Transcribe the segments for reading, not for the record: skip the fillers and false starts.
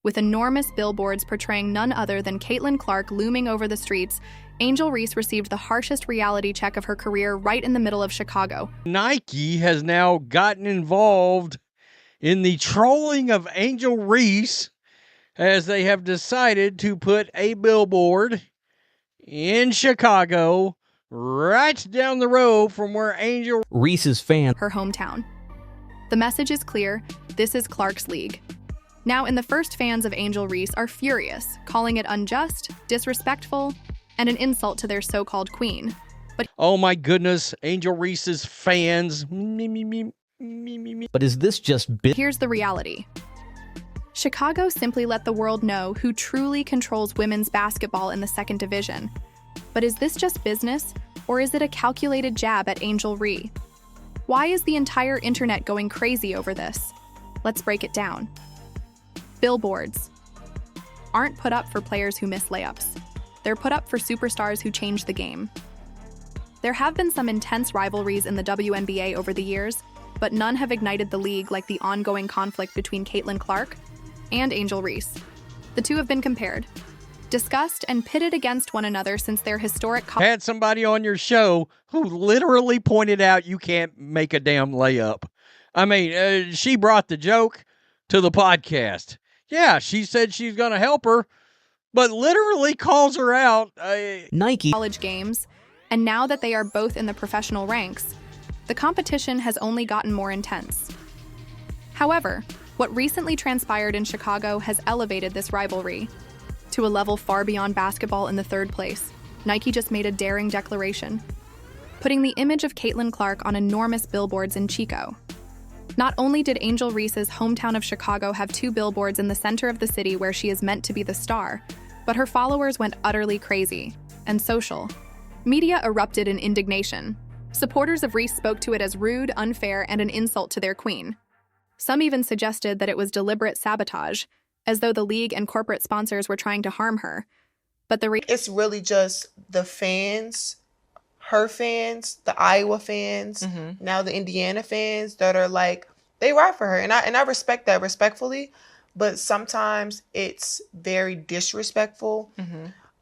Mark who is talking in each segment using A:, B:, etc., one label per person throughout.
A: With enormous billboards portraying none other than Caitlin Clark looming over the streets, Angel Reese received the harshest reality check of her career right in the middle of Chicago.
B: Nike has now gotten involved in the trolling of Angel Reese as they have decided to put a billboard in Chicago right down the road from where Angel
C: Reese's fan,
A: her hometown. The message is clear: this is Clark's league. Now, in the first, fans of Angel Reese are furious, calling it unjust, disrespectful, and an insult to their so-called queen. But
B: oh my goodness, Angel Reese's fans.
C: But is this just
A: here's the reality. Chicago simply let the world know who truly controls women's basketball in the second division. But is this just business, or is it a calculated jab at Angel Reese? Why is the entire internet going crazy over this? Let's break it down. Billboards aren't put up for players who miss layups. They're put up for superstars who change the game. There have been some intense rivalries in the WNBA over the years, but none have ignited the league like the ongoing conflict between Caitlin Clark and Angel Reese. The two have been compared, discussed, and pitted against one another since their historic
B: had somebody on your show who literally pointed out you can't make a damn layup. I mean, she brought the joke to the podcast. Yeah, she said she's going to help her, but literally calls her out.
C: Nike
A: college games, and now that they are both in the professional ranks, the competition has only gotten more intense. However, what recently transpired in Chicago has elevated this rivalry to a level far beyond basketball in the third place. Nike just made a daring declaration, putting the image of Caitlin Clark on enormous billboards in Chico. Not only did Angel Reese's hometown of Chicago have 2 billboards in the center of the city where she is meant to be the star, but her followers went utterly crazy, and social media erupted in indignation. Supporters of Reese spoke to it as rude, unfair, and an insult to their queen. Some even suggested that it was deliberate sabotage, as though the league and corporate sponsors were trying to harm her. But
D: it's really just the fans, her fans, the Iowa fans, now the Indiana fans that are like, they ride for her. And I respect that respectfully, but sometimes it's very disrespectful.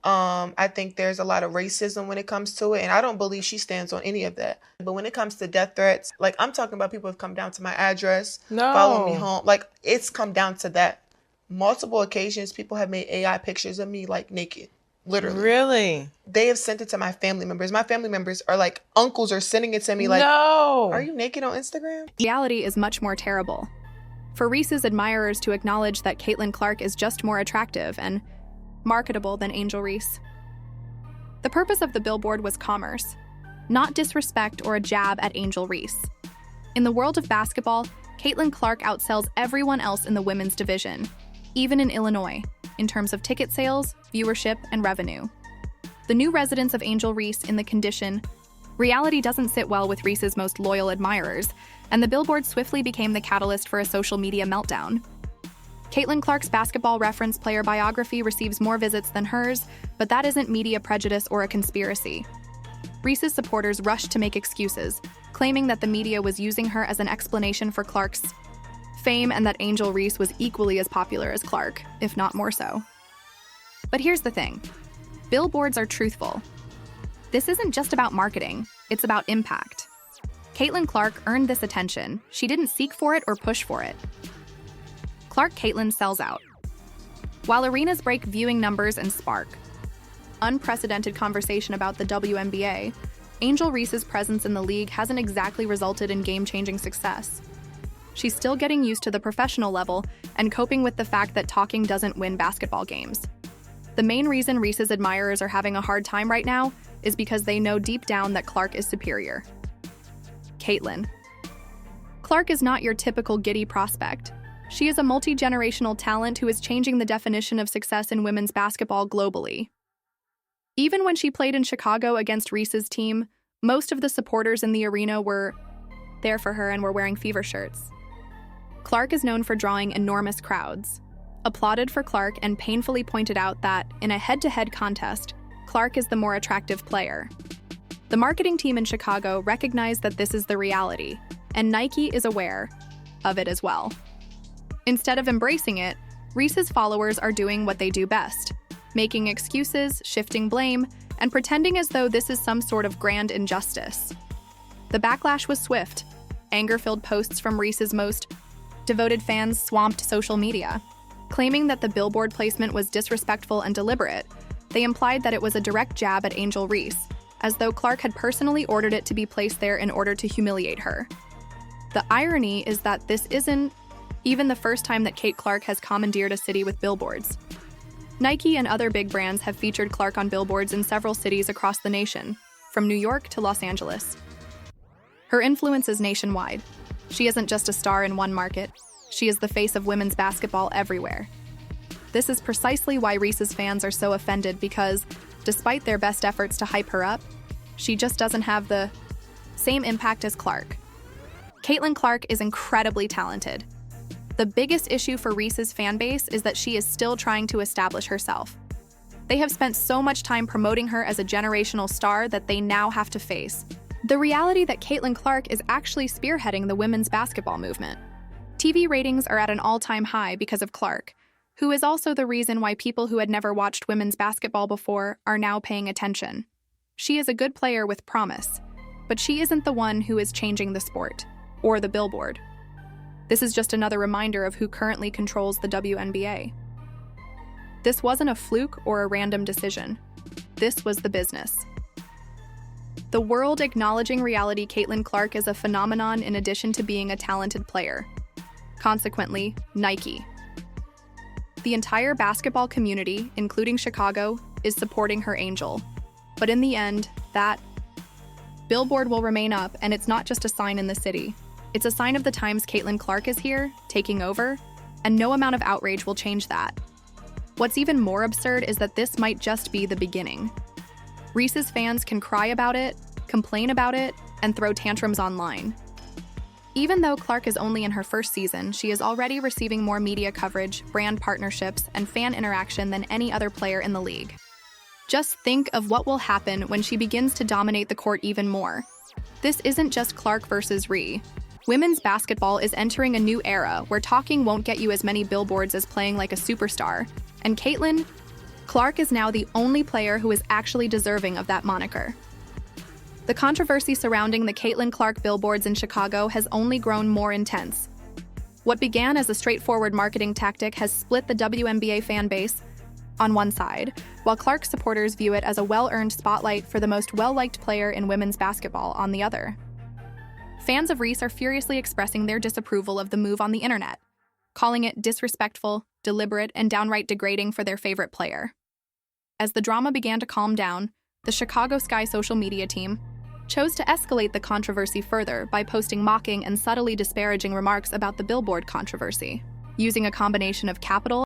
D: I think there's a lot of racism when it comes to it, and I don't believe she stands on any of that. But when it comes to death threats, like, I'm talking about people have come down to my address, follow me home. Like, it's come down to that. Multiple occasions, people have made AI pictures of me, like, naked. Literally.
E: Really?
D: They have sent it to my family members. My family members are like, uncles are sending it to me like,
E: no.
D: Are you naked on Instagram?
A: Reality is much more terrible. For Reese's admirers to acknowledge that Caitlin Clark is just more attractive and marketable than Angel Reese. The purpose of the billboard was commerce, not disrespect or a jab at Angel Reese. In the world of basketball, Caitlin Clark outsells everyone else in the women's division, even in Illinois, in terms of ticket sales, viewership, and revenue. The new residents of Angel Reese in the condition, reality doesn't sit well with Reese's most loyal admirers, and the billboard swiftly became the catalyst for a social media meltdown. Caitlin Clark's basketball reference player biography receives more visits than hers, but that isn't media prejudice or a conspiracy. Reese's supporters rushed to make excuses, claiming that the media was using her as an explanation for Clark's fame and that Angel Reese was equally as popular as Clark, if not more so. But here's the thing. Billboards are truthful. This isn't just about marketing, it's about impact. Caitlin Clark earned this attention. She didn't seek for it or push for it. Clark Caitlin sells out. While arenas break viewing numbers and spark unprecedented conversation about the WNBA, Angel Reese's presence in the league hasn't exactly resulted in game-changing success. She's still getting used to the professional level and coping with the fact that talking doesn't win basketball games. The main reason Reese's admirers are having a hard time right now is because they know deep down that Clark is superior. Caitlin. Clark is not your typical giddy prospect. She is a multi-generational talent who is changing the definition of success in women's basketball globally. Even when she played in Chicago against Reese's team, most of the supporters in the arena were there for her and were wearing fever shirts. Clark is known for drawing enormous crowds, applauded for Clark, and painfully pointed out that, in a head-to-head contest, Clark is the more attractive player. The marketing team in Chicago recognized that this is the reality, and Nike is aware of it as well. Instead of embracing it, Reese's followers are doing what they do best, making excuses, shifting blame, and pretending as though this is some sort of grand injustice. The backlash was swift. Anger-filled posts from Reese's most devoted fans swamped social media. Claiming that the billboard placement was disrespectful and deliberate, they implied that it was a direct jab at Angel Reese, as though Clark had personally ordered it to be placed there in order to humiliate her. The irony is that this isn't even the first time that Kate Clark has commandeered a city with billboards. Nike and other big brands have featured Clark on billboards in several cities across the nation, from New York to Los Angeles. Her influence is nationwide. She isn't just a star in one market, she is the face of women's basketball everywhere. This is precisely why Reese's fans are so offended because, despite their best efforts to hype her up, she just doesn't have the same impact as Clark. Caitlin Clark is incredibly talented. The biggest issue for Reese's fan base is that she is still trying to establish herself. They have spent so much time promoting her as a generational star that they now have to face the reality that Caitlin Clark is actually spearheading the women's basketball movement. TV ratings are at an all-time high because of Clark, who is also the reason why people who had never watched women's basketball before are now paying attention. She is a good player with promise, but she isn't the one who is changing the sport, or the billboard. This is just another reminder of who currently controls the WNBA. This wasn't a fluke or a random decision. This was the business. The world acknowledging reality Caitlin Clark is a phenomenon in addition to being a talented player. Consequently, Nike. The entire basketball community, including Chicago, is supporting her Angel. But in the end, that billboard will remain up, and it's not just a sign in the city. It's a sign of the times Caitlin Clark is here, taking over, and no amount of outrage will change that. What's even more absurd is that this might just be the beginning. Reese's fans can cry about it, complain about it, and throw tantrums online. Even though Clark is only in her first season, she is already receiving more media coverage, brand partnerships, and fan interaction than any other player in the league. Just think of what will happen when she begins to dominate the court even more. This isn't just Clark versus Ree. Women's basketball is entering a new era where talking won't get you as many billboards as playing like a superstar, and Caitlin Clark is now the only player who is actually deserving of that moniker. The controversy surrounding the Caitlin Clark billboards in Chicago has only grown more intense. What began as a straightforward marketing tactic has split the WNBA fan base on one side, while Clark supporters view it as a well-earned spotlight for the most well-liked player in women's basketball on the other. Fans of Reese are furiously expressing their disapproval of the move on the internet, calling it disrespectful, deliberate, and downright degrading for their favorite player. As the drama began to calm down, the Chicago Sky social media team chose to escalate the controversy further by posting mocking and subtly disparaging remarks about the billboard controversy, using a combination of capital